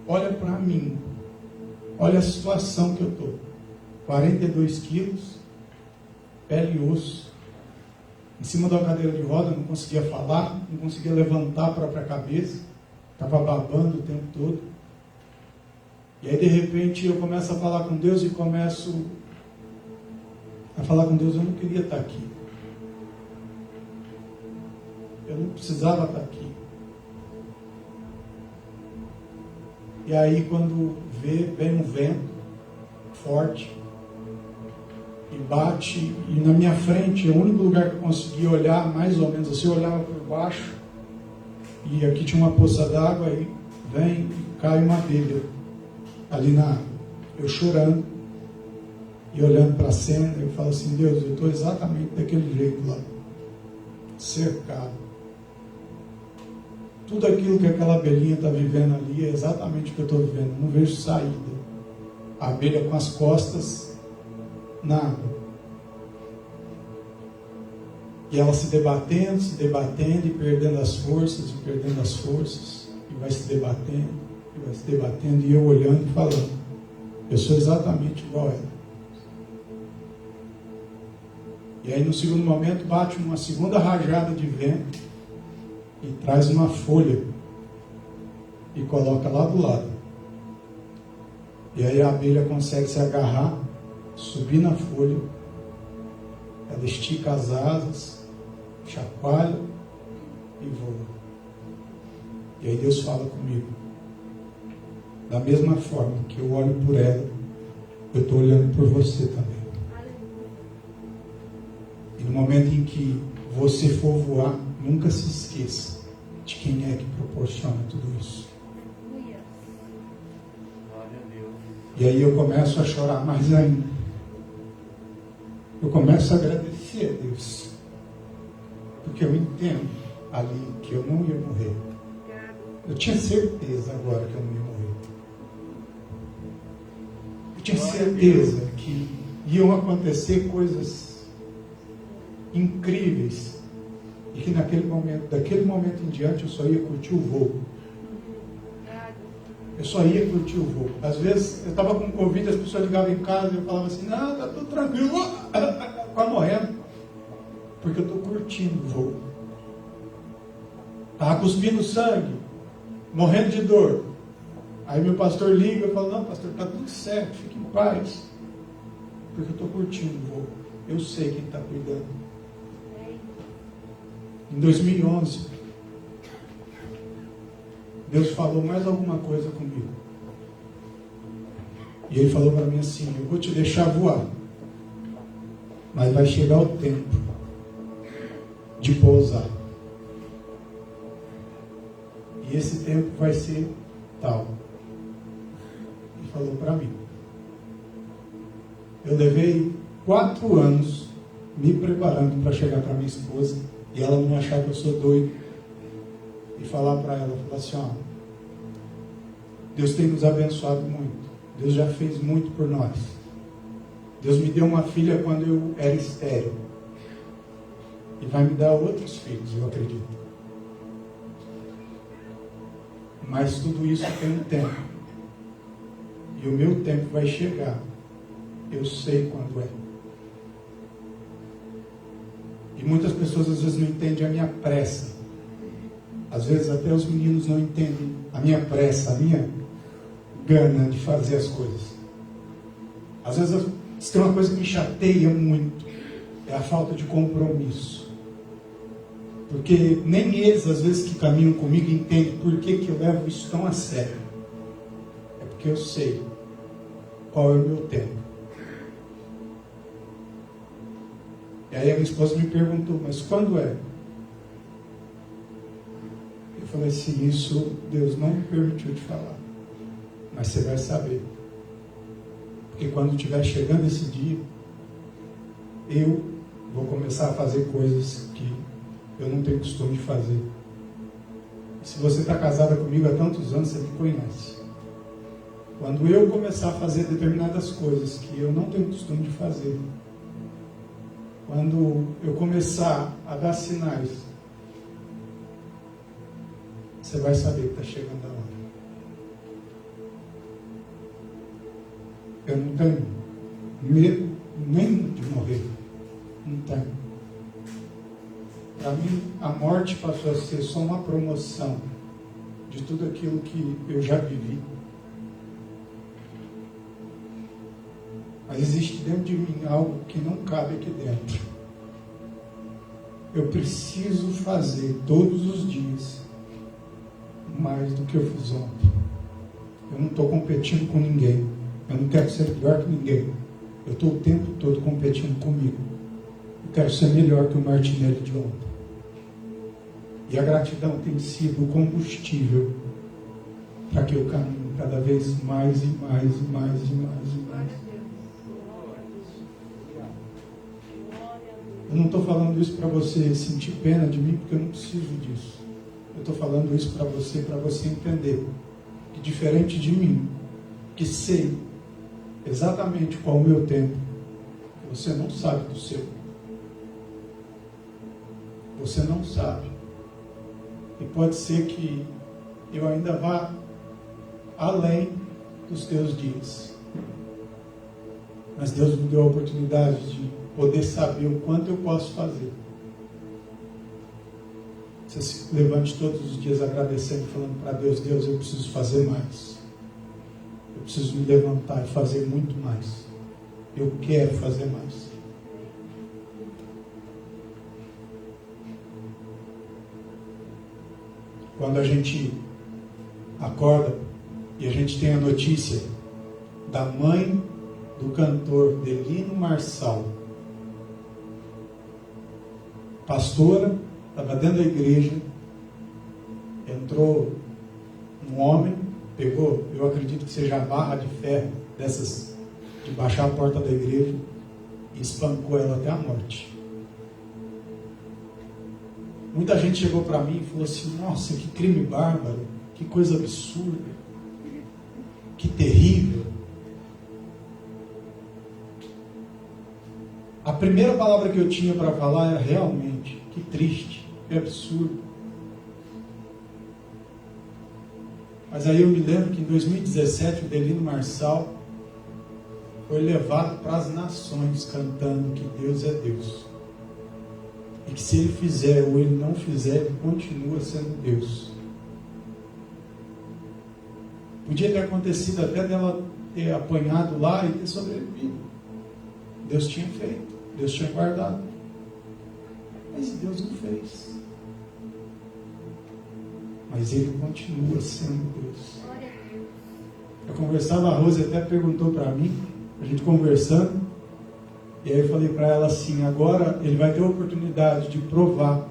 Speaker 1: olha para mim, olha a situação que eu estou, 42 quilos, pele e osso, em cima da cadeira de roda, não conseguia falar, não conseguia levantar a própria cabeça, estava babando o tempo todo. E aí de repente eu começo a falar com Deus e começo a falar com Deus: eu não queria estar aqui, eu não precisava estar aqui. E aí quando vem um vento forte e bate, e na minha frente, o único lugar que eu conseguia olhar, mais ou menos assim, eu olhava por baixo, e aqui tinha uma poça d'água, e vem e cai uma abelha ali na água. Eu chorando e olhando para a cena, eu falo assim: Deus, eu estou exatamente daquele jeito lá, cercado. Tudo aquilo que aquela abelhinha está vivendo ali é exatamente o que eu estou vivendo. Não vejo saída. A abelha com as costas na água. E ela se debatendo e perdendo as forças, e vai se debatendo, e eu olhando e falando: eu sou exatamente igual a ela. E aí no segundo momento bate uma segunda rajada de vento e traz uma folha e coloca lá do lado. E aí a abelha consegue se agarrar, subir na folha, ela estica as asas, chacoalha e voa. E aí Deus fala comigo: da mesma forma que eu olho por ela, eu estou olhando por você também. E no momento em que você for voar, nunca se esqueça de quem é que proporciona tudo isso. E aí eu começo a chorar mais ainda. Eu começo a agradecer a Deus, porque eu entendo ali que eu não ia morrer. Eu tinha certeza agora que eu não ia morrer. Eu tinha certeza que iam acontecer coisas incríveis, e que daquele momento em diante eu só ia curtir o voo. Eu só ia curtir o voo. Às vezes eu estava com Covid, as pessoas ligavam em casa e eu falava assim: não, está tudo tranquilo, quase morrendo, porque eu estou curtindo o voo. Estava cuspindo sangue, morrendo de dor. Aí meu pastor liga e fala: não, pastor, está tudo certo, fique em paz, porque eu estou curtindo o voo. Eu sei quem está cuidando. Em 2011, Deus falou mais alguma coisa comigo. E Ele falou para mim assim: eu vou te deixar voar, mas vai chegar o tempo de pousar. E esse tempo vai ser tal. Ele falou para mim. Eu levei 4 anos me preparando para chegar para minha esposa e ela não achar que eu sou doido e falar para ela, falar assim, ó, Deus tem nos abençoado muito, Deus já fez muito por nós, Deus me deu uma filha quando eu era estéril e vai me dar outros filhos, eu acredito, mas tudo isso tem um tempo e o meu tempo vai chegar, eu sei quando é. E muitas pessoas às vezes não entendem a minha pressa. Às vezes até os meninos não entendem a minha pressa, a minha gana de fazer as coisas. Às vezes tem uma coisa que me chateia muito, é a falta de compromisso. Porque nem eles, às vezes, que caminham comigo, entendem por que eu levo isso tão a sério. É porque eu sei qual é o meu tempo. E aí a minha esposa me perguntou, mas quando é? Eu falei assim, isso Deus não me permitiu te falar. Mas você vai saber. Porque quando estiver chegando esse dia, eu vou começar a fazer coisas que eu não tenho costume de fazer. E se você está casada comigo há tantos anos, você me conhece. Quando eu começar a fazer determinadas coisas que eu não tenho costume de fazer, quando eu começar a dar sinais, você vai saber que está chegando a hora. Eu não tenho medo nenhum de morrer. Não tenho. Para mim, a morte passou a ser só uma promoção de tudo aquilo que eu já vivi. Mas existe dentro de mim algo que não cabe aqui dentro. Eu preciso fazer todos os dias mais do que eu fiz ontem. Eu não estou competindo com ninguém. Eu não quero ser pior que ninguém. Eu estou o tempo todo competindo comigo. Eu quero ser melhor que o Martinelli de ontem. E a gratidão tem sido o combustível para que eu caminhe cada vez mais e mais e mais e mais e mais. Eu não estou falando isso para você sentir pena de mim, porque eu não preciso disso. Eu estou falando isso para você entender que diferente de mim, que sei exatamente qual o meu tempo, você não sabe do seu. Você não sabe. E pode ser que eu ainda vá além dos teus dias. Mas Deus me deu a oportunidade de poder saber o quanto eu posso fazer. Você se levante todos os dias agradecendo, falando para Deus, Deus, eu preciso fazer mais. Eu preciso me levantar e fazer muito mais. Eu quero fazer mais. Quando a gente acorda e a gente tem a notícia da mãe do cantor Delino Marçal, pastora, estava dentro da igreja, entrou um homem, pegou, eu acredito que seja a barra de ferro, dessas, de baixar a porta da igreja, e espancou ela até a morte. Muita gente chegou para mim e falou assim, nossa, que crime bárbaro, que coisa absurda, que terrível. A primeira palavra que eu tinha para falar era realmente, que triste, que absurdo. Mas aí eu me lembro que em 2017 o Delino Marçal foi levado para as nações cantando que Deus é Deus. E que se ele fizer ou ele não fizer, ele continua sendo Deus. Podia ter acontecido até dela ter apanhado lá e ter sobrevivido. Deus tinha feito, Deus tinha guardado. Mas Deus não fez. Mas ele continua sendo Deus. Eu conversava, a Rose até perguntou para mim, a gente conversando, e aí eu falei para ela assim, agora ele vai ter a oportunidade de provar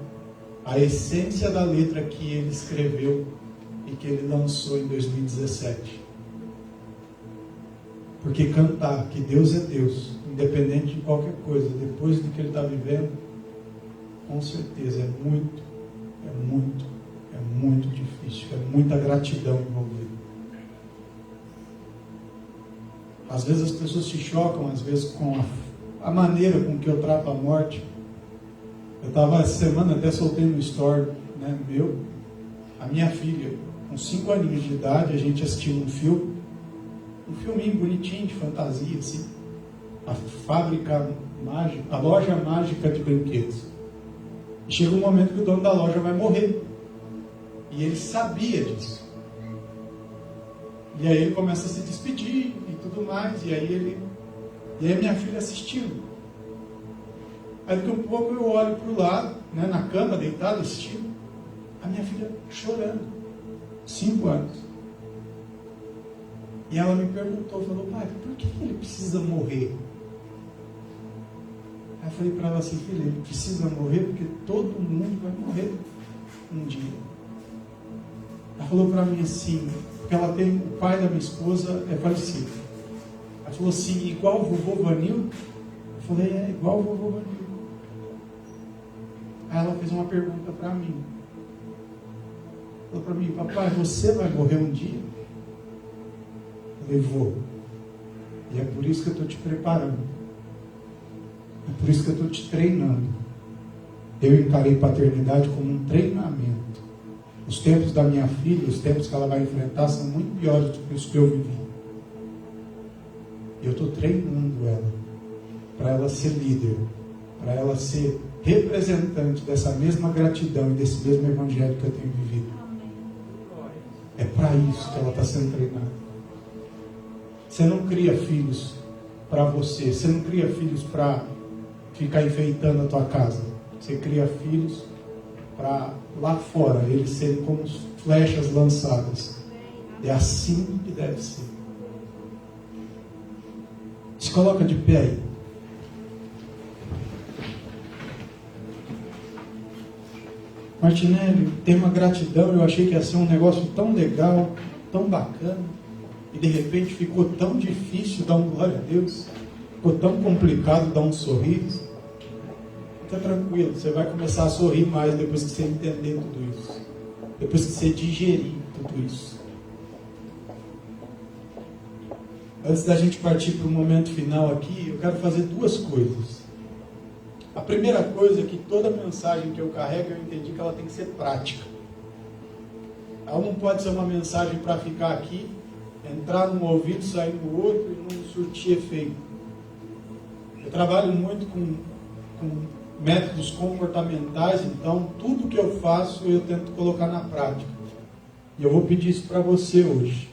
Speaker 1: a essência da letra que ele escreveu e que ele lançou em 2017. Porque cantar que Deus é Deus independente de qualquer coisa, depois do que ele está vivendo, com certeza é muito difícil, é muita gratidão envolvida. Às vezes as pessoas se chocam, às vezes, com a maneira com que eu trato a morte. Eu estava essa semana, até soltei no story, né, a minha filha, com 5 aninhos de idade, a gente assistiu um filminho bonitinho, de fantasia, assim, a fábrica mágica, a loja mágica de brinquedos. E chega um momento que o dono da loja vai morrer. E ele sabia disso. E aí ele começa a se despedir e tudo mais. E aí a minha filha assistindo. Aí daqui a um pouco eu olho para o lado, né, na cama, deitada, assistindo. A minha filha chorando. 5 anos. E ela me perguntou, falou, pai, por que ele precisa morrer? Aí eu falei para ela assim, filha, ele precisa morrer porque todo mundo vai morrer um dia. Ela falou para mim assim, porque ela tem, o pai da minha esposa é falecido. Ela falou assim, igual o vovô Vanil? Eu falei, é igual o vovô Vanil. Aí ela fez uma pergunta para mim. Falou para mim, papai, você vai morrer um dia? Eu falei, vou. E é por isso que eu estou te preparando. É por isso que eu estou te treinando. Eu encarei paternidade como um treinamento. Os tempos da minha filha, os tempos que ela vai enfrentar são muito piores do que os que eu vivi. Eu estou treinando ela para ela ser líder, para ela ser representante dessa mesma gratidão e desse mesmo evangelho que eu tenho vivido. É para isso que ela está sendo treinada. Você não cria filhos para você. Você não cria filhos para ficar enfeitando a tua casa. Você cria filhos para lá fora eles serem como flechas lançadas. É assim que deve ser. Se coloca de pé aí. Martinelli, tem uma gratidão. Eu achei que ia ser um negócio tão legal, tão bacana. E de repente ficou tão difícil dar um glória a Deus. Ficou tão complicado dar um sorriso. Fica tranquilo, você vai começar a sorrir mais depois que você entender tudo isso. Depois que você digerir tudo isso. Antes da gente partir para o momento final aqui, eu quero fazer 2 coisas. A primeira coisa é que toda mensagem que eu carrego, eu entendi que ela tem que ser prática. Ela não pode ser uma mensagem para ficar aqui, entrar num ouvido, sair no outro e não surtir efeito. Eu trabalho muito com métodos comportamentais, então tudo que eu faço eu tento colocar na prática. E eu vou pedir isso para você hoje.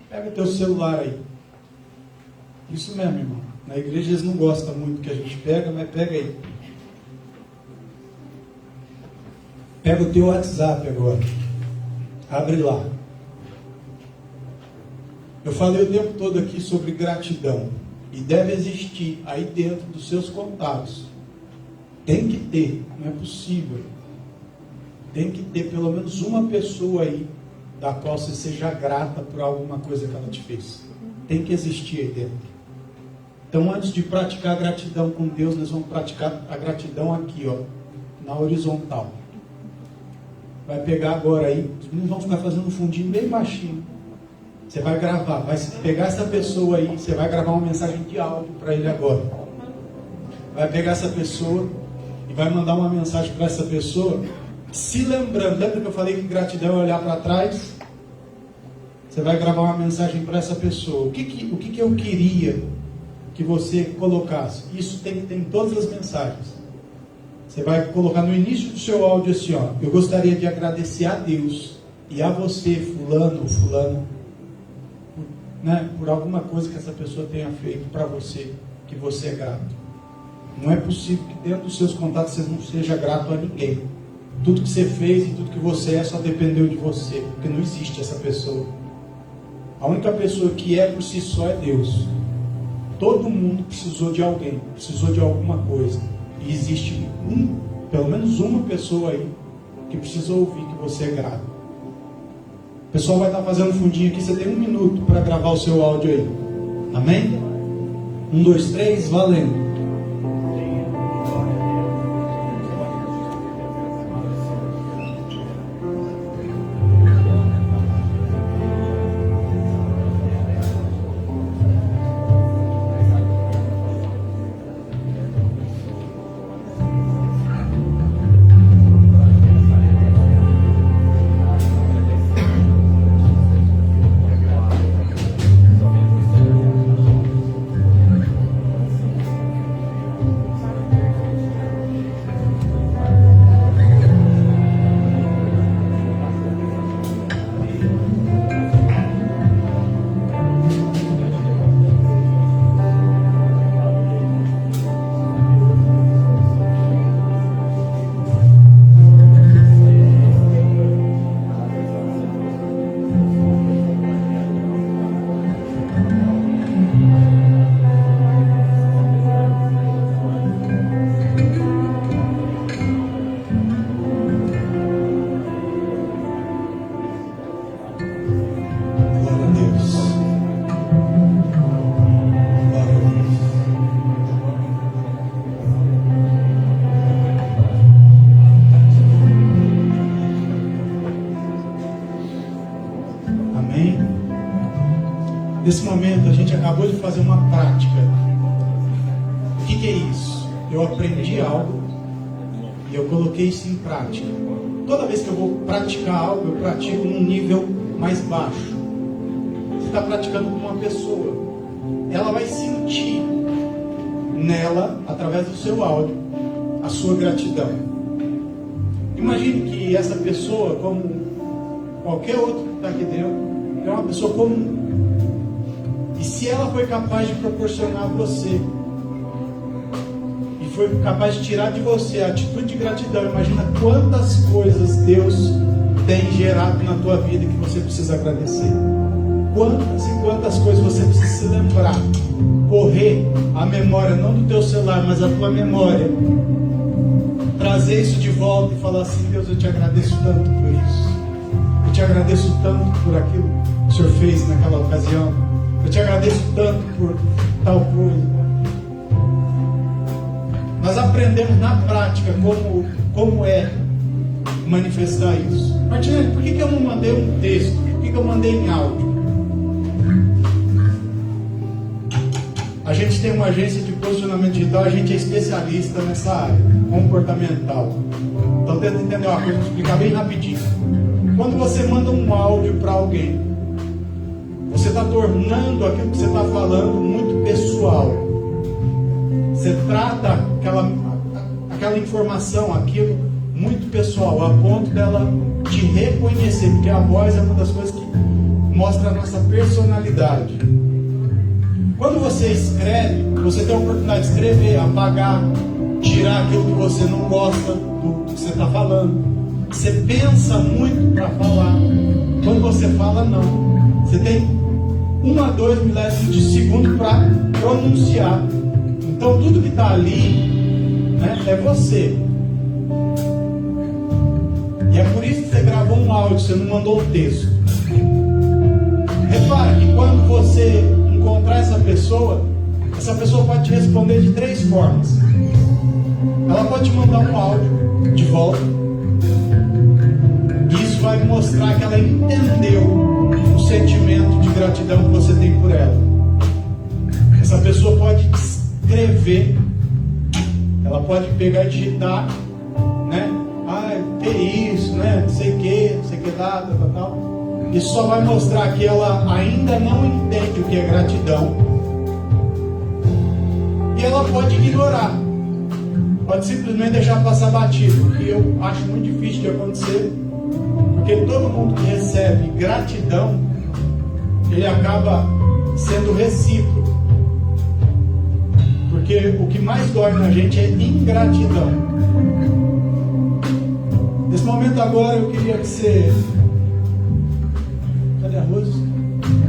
Speaker 1: Pega teu celular aí. Isso mesmo, irmão. Na igreja eles não gostam muito que a gente pega, mas pega aí. Pega o teu WhatsApp agora. Abre lá. Eu falei o tempo todo aqui sobre gratidão. E deve existir aí dentro dos seus contatos. Tem que ter, não é possível. Tem que ter pelo menos uma pessoa aí da qual você seja grata por alguma coisa que ela te fez. Tem que existir aí dentro. Então, antes de praticar a gratidão com Deus, nós vamos praticar a gratidão aqui, ó, na horizontal. Vai pegar agora aí, os meninos vão ficar fazendo um fundinho bem baixinho. Você vai gravar, vai pegar essa pessoa aí, você vai gravar uma mensagem de áudio para ele agora. Vai pegar essa pessoa e vai mandar uma mensagem para essa pessoa, se lembrando, lembra que eu falei que gratidão é olhar para trás? Você vai gravar uma mensagem para essa pessoa. O que eu queria que você colocasse? Isso tem que ter em todas as mensagens. Você vai colocar no início do seu áudio assim, ó, eu gostaria de agradecer a Deus e a você, fulano ou fulano, por alguma coisa que essa pessoa tenha feito para você, que você é grato. Não é possível que dentro dos seus contatos você não seja grato a ninguém. Tudo que você fez e tudo que você é só dependeu de você, porque não existe essa pessoa. A única pessoa que é por si só é Deus. Todo mundo precisou de alguém, precisou de alguma coisa. E existe pelo menos uma pessoa aí que precisa ouvir que você é grato. O pessoal vai estar fazendo fundinho aqui, você tem 1 minuto para gravar o seu áudio aí. Amém? Um, dois, três, valendo. Nesse momento a gente acabou de fazer uma prática. O que é isso? Eu aprendi algo e eu coloquei isso em prática. Toda vez que eu vou praticar algo, eu pratico num nível mais baixo. Você está praticando com uma pessoa, ela vai sentir nela, através do seu áudio, a sua gratidão. Imagine que essa pessoa, como qualquer outro que está aqui dentro, é uma pessoa comum. E se ela foi capaz de proporcionar a você, e foi capaz de tirar de você a atitude de gratidão, imagina quantas coisas Deus tem gerado na tua vida que você precisa agradecer. Quantas e quantas coisas você precisa se lembrar. Correr a memória, não do teu celular, mas a tua memória. Trazer isso de volta e falar assim: Deus, eu te agradeço tanto por isso. Eu te agradeço tanto por aquilo que o Senhor fez naquela ocasião. Eu te agradeço tanto por tal coisa. Nós aprendemos na prática como é manifestar isso. Martinelli, por que eu não mandei um texto? Por que eu mandei em áudio? A gente tem uma agência de posicionamento digital, a gente é especialista nessa área comportamental. Então tenta entender uma coisa, vou explicar bem rapidinho. Quando você manda um áudio para alguém, você está tornando aquilo que você está falando muito pessoal. Você trata aquela informação, aquilo, muito pessoal, a ponto dela te reconhecer, porque a voz é uma das coisas que mostra a nossa personalidade. Quando você escreve, você tem a oportunidade de escrever, apagar, tirar aquilo que você não gosta do que você está falando. Você pensa muito para falar. Quando você fala, não. Você tem 1 a 2 milésimos de segundo para pronunciar. Então tudo que está ali, né, é você. E é por isso que você gravou um áudio, você não mandou um texto. Repara que quando você encontrar essa pessoa pode te responder de 3 formas. Ela pode te mandar um áudio de volta. E isso vai mostrar que ela entendeu o sentimento de gratidão que você tem por ela. Essa pessoa pode escrever, ela pode pegar e digitar, né? Que isso, né? Não sei o que, tal. Isso só vai mostrar que ela ainda não entende o que é gratidão. E ela pode ignorar, pode simplesmente deixar passar batido, o que eu acho muito difícil de acontecer, porque todo mundo que recebe gratidão, ele acaba sendo recíproco. Porque o que mais dói na gente é ingratidão. Nesse momento agora eu queria que você... Cadê a Rose?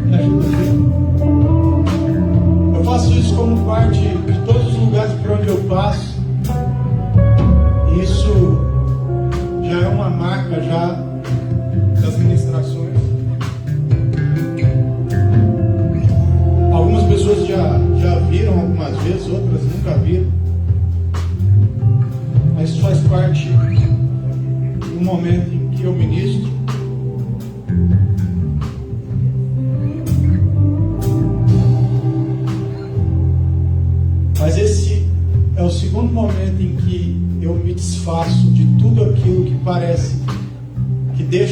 Speaker 1: Me ajuda aqui. Eu faço isso como parte de todos os lugares por onde eu passo. Isso já é uma marca já das ministrações. Algumas pessoas já viram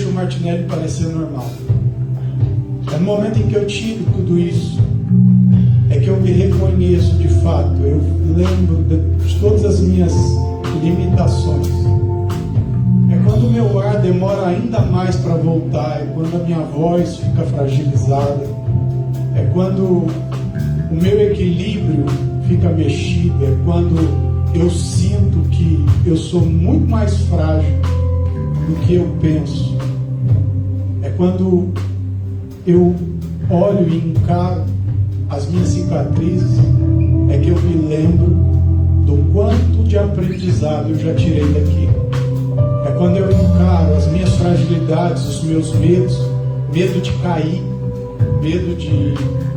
Speaker 1: deixa o Martinelli parecer normal. É no momento em que eu tiro tudo isso, é que eu me reconheço de fato. Eu lembro de todas as minhas limitações. É quando o meu ar demora ainda mais para voltar. É quando a minha voz fica fragilizada. É quando o meu equilíbrio fica mexido. É quando eu sinto que eu sou muito mais frágil do que eu penso. É quando eu olho e encaro as minhas cicatrizes, é que eu me lembro do quanto de aprendizado eu já tirei daqui. É quando eu encaro as minhas fragilidades, os meus medos, medo de cair, medo de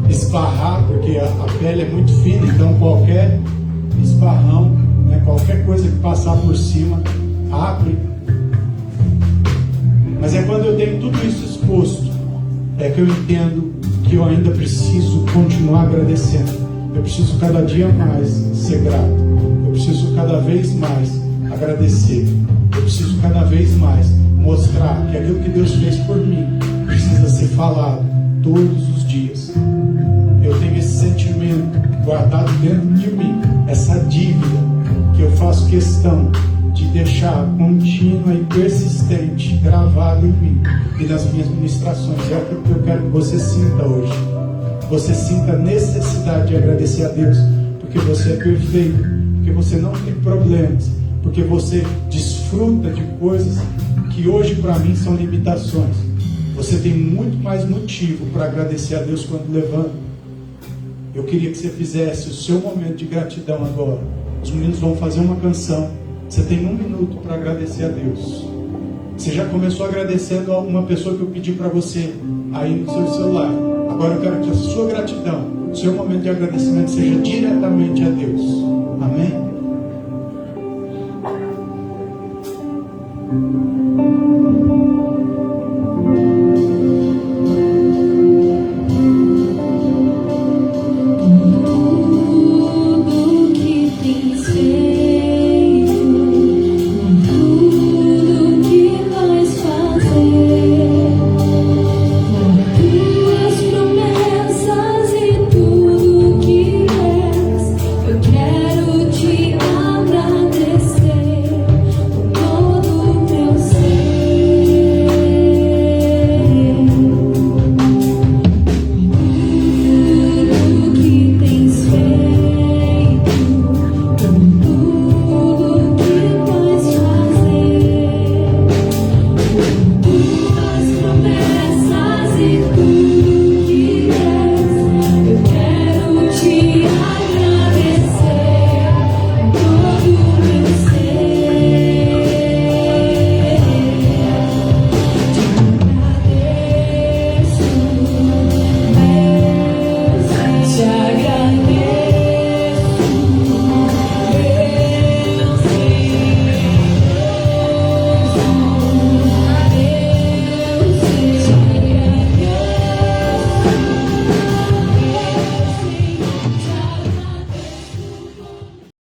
Speaker 1: esbarrar, porque a pele é muito fina, então qualquer esbarrão, né, qualquer coisa que passar por cima, abre. Mas é quando eu tenho tudo isso exposto, é que eu entendo que eu ainda preciso continuar agradecendo. Eu preciso cada dia mais ser grato. Eu preciso cada vez mais agradecer. Eu preciso cada vez mais mostrar que aquilo que Deus fez por mim precisa ser falado todos os dias. Eu tenho esse sentimento guardado dentro de mim, essa dívida que eu faço questão de deixar contínua e persistente, gravado em mim e nas minhas ministrações. É aquilo que eu quero que você sinta hoje. Você sinta a necessidade de agradecer a Deus, porque você é perfeito, porque você não tem problemas, porque você desfruta de coisas que hoje para mim são limitações. Você tem muito mais motivo para agradecer a Deus quando levanta. Eu queria que você fizesse o seu momento de gratidão agora. Os meninos vão fazer uma canção. Você tem 1 minuto para agradecer a Deus. Você já começou agradecendo a uma pessoa que eu pedi para você aí no seu celular. Agora eu quero que a sua gratidão, o seu momento de agradecimento seja diretamente a Deus. Amém?